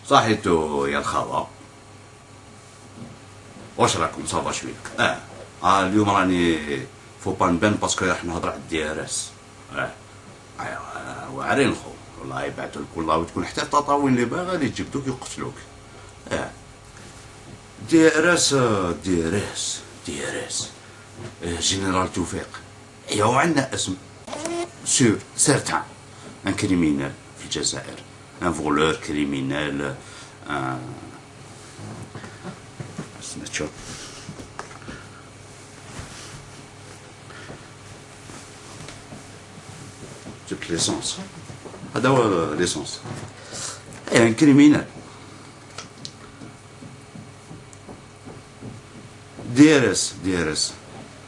صحيتو يا الخاوة، واش راكم صافا شويه؟ اليوم راني فو با نبان باسكو راح نهضر على الدي ار اس. واعرين خو والله يبعثوا لك والله وتكون حتى التطاوين اللي باغا اللي يجبدوك يقتلوك. دي ار اس دي ار اس دي ار اس جنرال توفيق. ايوا عندنا اسم سور سيرتان ان كريمينال في الجزائر، ان فولور كريمينال، نشوف جبت ليسونس، هذا هو ليسونس. ان كريمينال دي ار اس. دي ار اس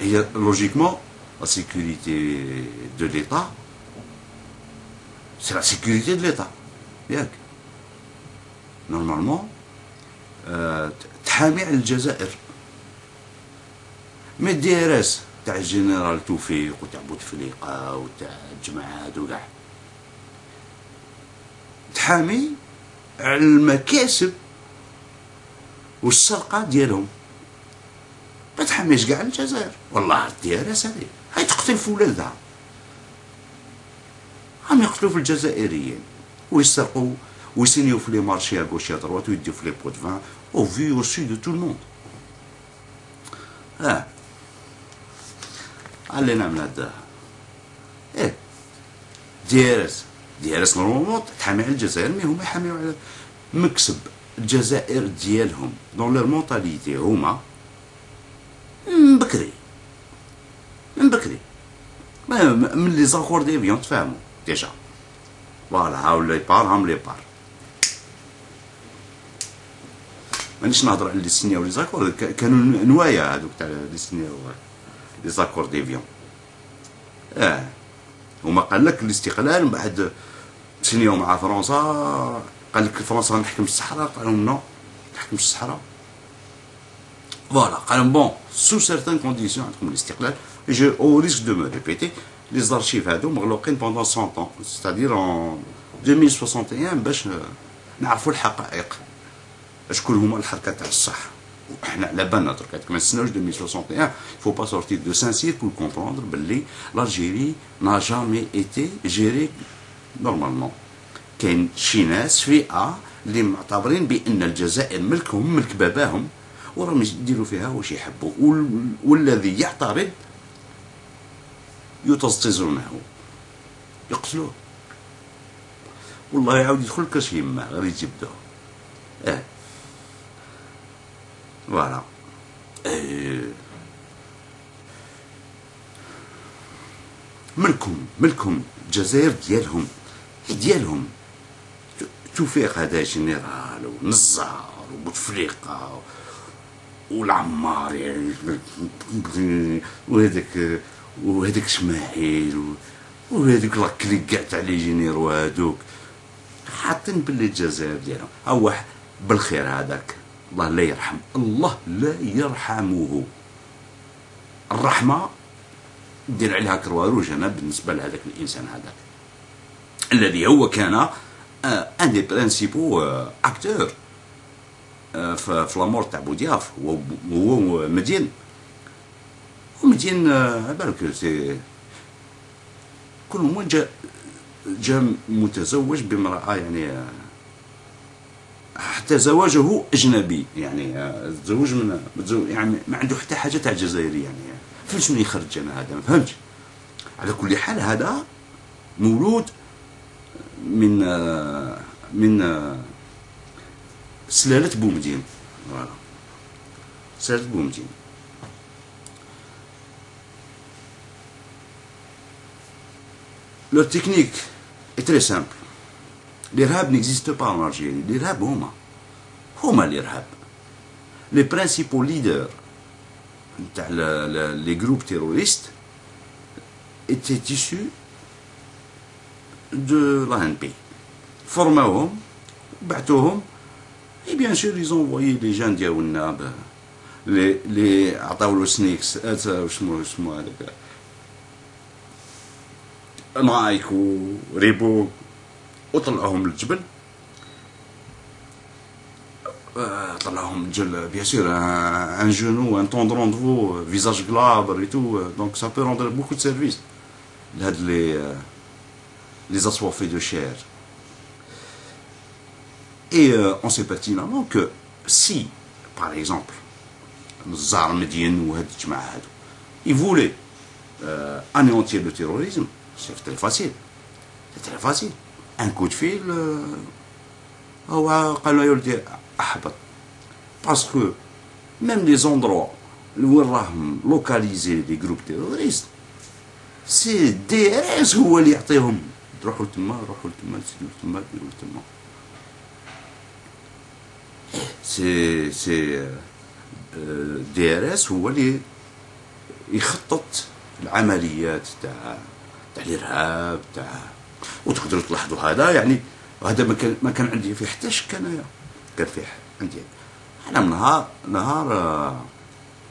هي لوجيكمون لا سيكوريتي دو ليتا، سي لا سيكوريتي دو ليتا ياك. نورمالمون تحامي على الجزائر. مي دي ار اس تاع الجنرال توفيق وتاع بوتفليقه وتاع الجماعه هادو كاع تحامي على المكاسب والسرقه ديالهم، ما تحميش كاع الجزائر. والله دي ار اس هاي تقتل في ولادها، هم يقتلوا في الجزائريين ويسرقوا ويسينيو في لي مارشي ا غوش ا دروات ويديو في لي بوت فان او في او سو دو تو الموند. علينا من هذا. دي ار اس دي ار اس نورمالمون تحامي على الجزائر، مي هما يحاميو على مكسب الجزائر ديالهم دون لور مونتاليتي. هما من بكري من لي زاكور ديفيون تفاهموا ديجا. فوالا هاو لي بار هام لي بار. مانيش نهضر على لي سينياو لي زاكور، كانوا نوايا هذوك تاع لي سينياو لي زاكور ديفيون. هما قال لك الاستقلال من بعد سينياو مع فرنسا، قال لك فرنسا نحكم الصحراء، قال لهم نو نحكمش الصحراء. فوالا قال لهم بون سو سيرتان كونديسيون عندكم الاستقلال. جو او ريسك دو مو ريبيتي لي زارشيف هادو مغلوقين بوندون 100 ans، ستادير ان 2061 باش نعرفوا الحقائق شكون هما الحركات تاع الصح. وحنا على بالنا درك ما نستناوش 2061 فو با سورتير دو سان سير بور كومبروندر باللي لالجيري نا جامي ايتي جيري نورمالمون. كاين شي ناس فئه اللي معتبرين بان الجزائر ملكهم ملك باباهم وراهم يديروا فيها واش يحبوا، والذي يعترض يطزطزونه يقتلوه. والله يعاود يدخل كاش يما غير يجبدوه. فوالا ملكهم الجزائر ديالهم. توفيق هذا جنرال ونزار وبوتفليقه والعمار يعني وهذاك اسماعيل وهذوك لاكلي كاع تاع لي جينيرو هذوك حاطين باللي الجزائر ديالهم. هو بالخير هذاك الله لا يرحم، الله لا يرحمه. الرحمه دير عليها كروا روج انا بالنسبه لهذاك الانسان هذاك الذي هو كان ان دي برينسيبو اكتور في لامور تاع بوضياف. هو مدين بالك سي كل من جا متزوج بامراه يعني حتى زواجه اجنبي يعني تزوج من يعني ما عنده حتى حاجه تاع جزائري يعني فهمت شنو يخرج انا هذا ما فهمتش. على كل حال هذا مولود من سلالة بومدين. فوالا سلالة بومدين. لو تكنيك est très simple. الإرهاب n'existe pas en Algérie. الإرهاب هما الإرهاب. Les principaux leaders تاع les groupes terroristes étaient issus de l'ANP. فورماوهم بعثوهم et bien sûr ils ont envoyé les gens ديالنا les عطاو له سنيكس اسمه هذاك نايك وريبو وطلعوهم للجبل طلعهم bien sûr un genou, un temps de rendez-vous, visage glabre et tout, donc ça peut rendre beaucoup de services لهاد les assoiffés de chair. Et on sait pertinemment que si, par exemple, Zar Medien ou هاد الجماعة هادو, ils voulaient anéantir le terrorisme, c'est très facile. C'est très facile. Un coup de fil, هو قال له يا ولدي احبط. Parce que même les endroits où راهم localisés des groupes terroristes, c'est DRS هو اللي يعطيهم روحوا تما روحوا تما سيروا تما ديروا تما. سي DRS هو اللي يخطط العمليات تاع الارهاب تاع. وتقدروا تلاحظوا هذا يعني، وهذا ما كان عندي فيه حتى شك انايا. كان فيه عندي انا من نهار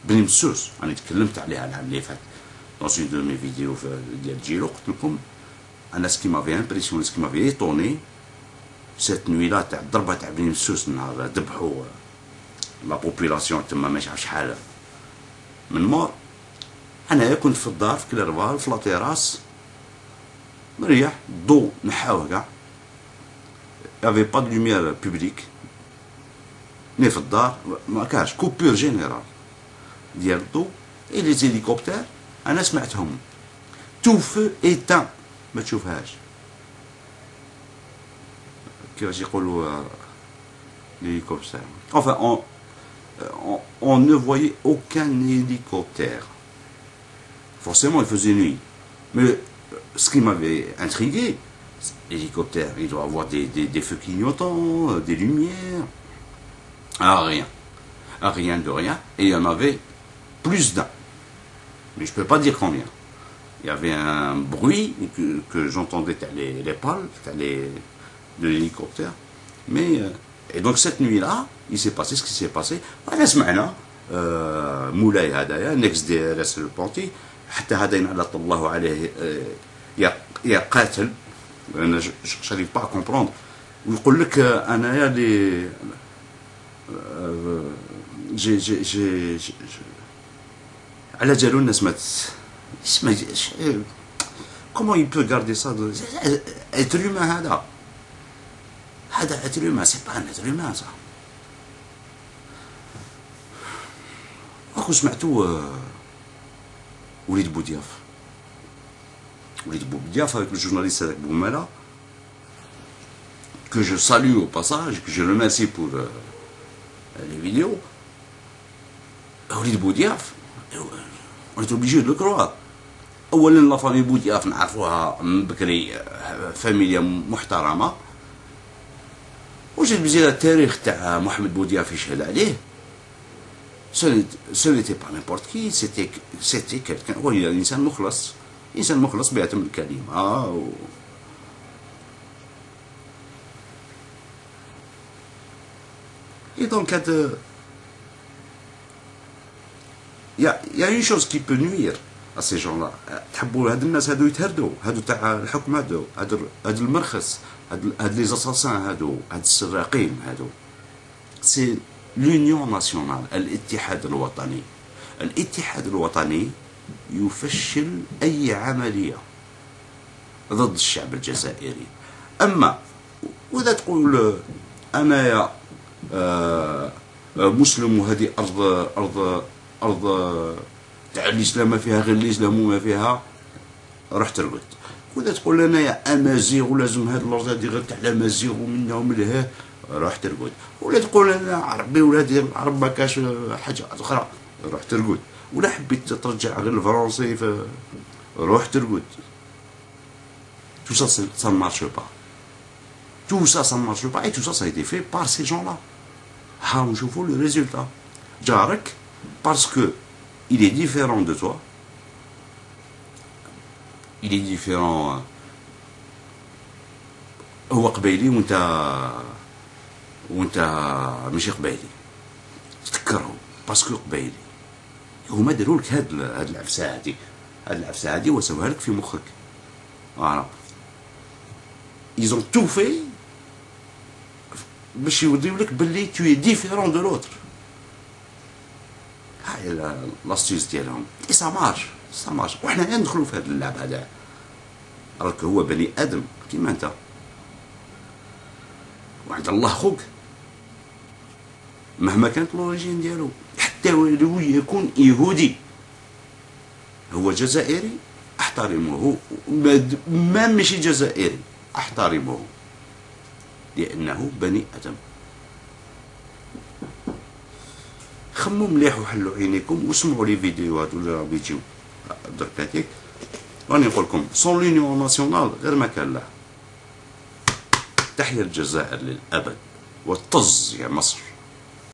بني مسوس انا تكلمت عليها العام اللي فات dans une de mes vidéos ديال جيلو. قلت لكم انا سكي مافي امبرسيون سكي مافي ايطوني سيت نويلا تاع الضربه تاع بني مسوس، نهار ذبحوا لا بوبولاسيون تما ما عرف شحال من مور. انايا كنت في الدار في كليرفال في لاطيراس مريح، الضوء نحاوه كاع، يافي با دو لوميير بوبليك، ني في الدار ما كاش كوبور جينيرال ديال الضوء. اي لي زيليكوبتر انا سمعتهم تو فو ايتان ما تشوفهاش. كيفاش يقولوا l'hélicoptère. Enfin, on ne voyait aucun hélicoptère. Forcément, il faisait nuit. Mais ce qui m'avait intrigué, l'hélicoptère, il doit avoir des feux clignotants, des lumières. Ah, rien. Ah, rien de rien. Et il y en avait plus d'un. Mais je ne peux pas dire combien. Il y avait un bruit que j'entendais les pales de l'hélicoptère. Mais... Et donc cette nuit-là, il s'est passé ce qui s'est passé. أنا سمعنا مولاي هذايا نكس دي ار اس البونتي، حتى هذا ينعلط الله عليه يا قاتل. أنا j'arrive pas à comprendre. ويقول لك أنايا اللي على جالو الناس ما اسمه comment il peut garder ça être humain هذا être humain, c'est pas un être humain ça. راكو سمعتوا وليد بوضياف avec le journaliste هذاك بومالا que je salue au passage, que je remercie pour les vidéos. وليد بوضياف on est obligé de le croire. اولا لا فامي بوضياف نعرفوها من بكري، فاميليا محترمه. وجد بزيادة التاريخ تاع محمد بوضياف يشهد عليه. ce n'était pas n'importe qui, c'était quelqu'un، هو إنسان مخلص بأتم الكلمة. Et donc il y a une chose qui peut nuire à ces gens-là. تحبوا هاد الناس هادو يتهردوا، هادو تاع الحكم هادو المرخص، هاد لي زاساسان هادو، هاد السراقين هادو. سي لونيون ناسيونال، الاتحاد الوطني. الاتحاد الوطني يفشل اي عمليه ضد الشعب الجزائري. اما واذا تقول انايا مسلم وهذه ارض تاع الاسلام ما فيها غير الاسلام وما فيها، روح ترقد. وإذا تقول لنا يا امازيغ ولازم هاد الارض هادي غير تاع الامازيغ ومنا ومن لهيه، روح ترقد. ولا تقول لنا عربي ولا هادي العرب ما كاش حاجه اخرى، روح ترقد. ولا حبيت ترجع غير الفرنسي روح ترقد. Tout ça, ça ne marche pas. Tout ça, ça ne marche pas. Et tout ça, ça a été fait par ces gens-là. Ah, je vois le résultat. Jarek, parce que il est différent de toi. Il est différent. هو قبيلي وانت ماشي قبيلي. تذكروا باسكو قبيلي. هما داروا لك هاد العفسه هادي وسووها لك في مخك. Voilà. Ils ont tout fait باش يوريو لك باللي تو اي ديفيرون دو لوتر. هاي لاستيز ديالهم اي سا مارش. وحنا ندخلوا في هذا اللعب هذا. راك هو بني ادم كيما انت، وعند الله خوك مهما كانت لوريجين ديالو، حتى لو يكون يهودي هو جزائري احترمه، ما ماشي جزائري احترمه لانه بني ادم. خموا مليح وحلوا عينيكم وسمعوا لي فيديوهات ولا راهم يجيو دركاتيك. راني نقول لكم سون لونيون ناسيونال غير ما كان له. تحيا الجزائر للابد، وطز يا مصر.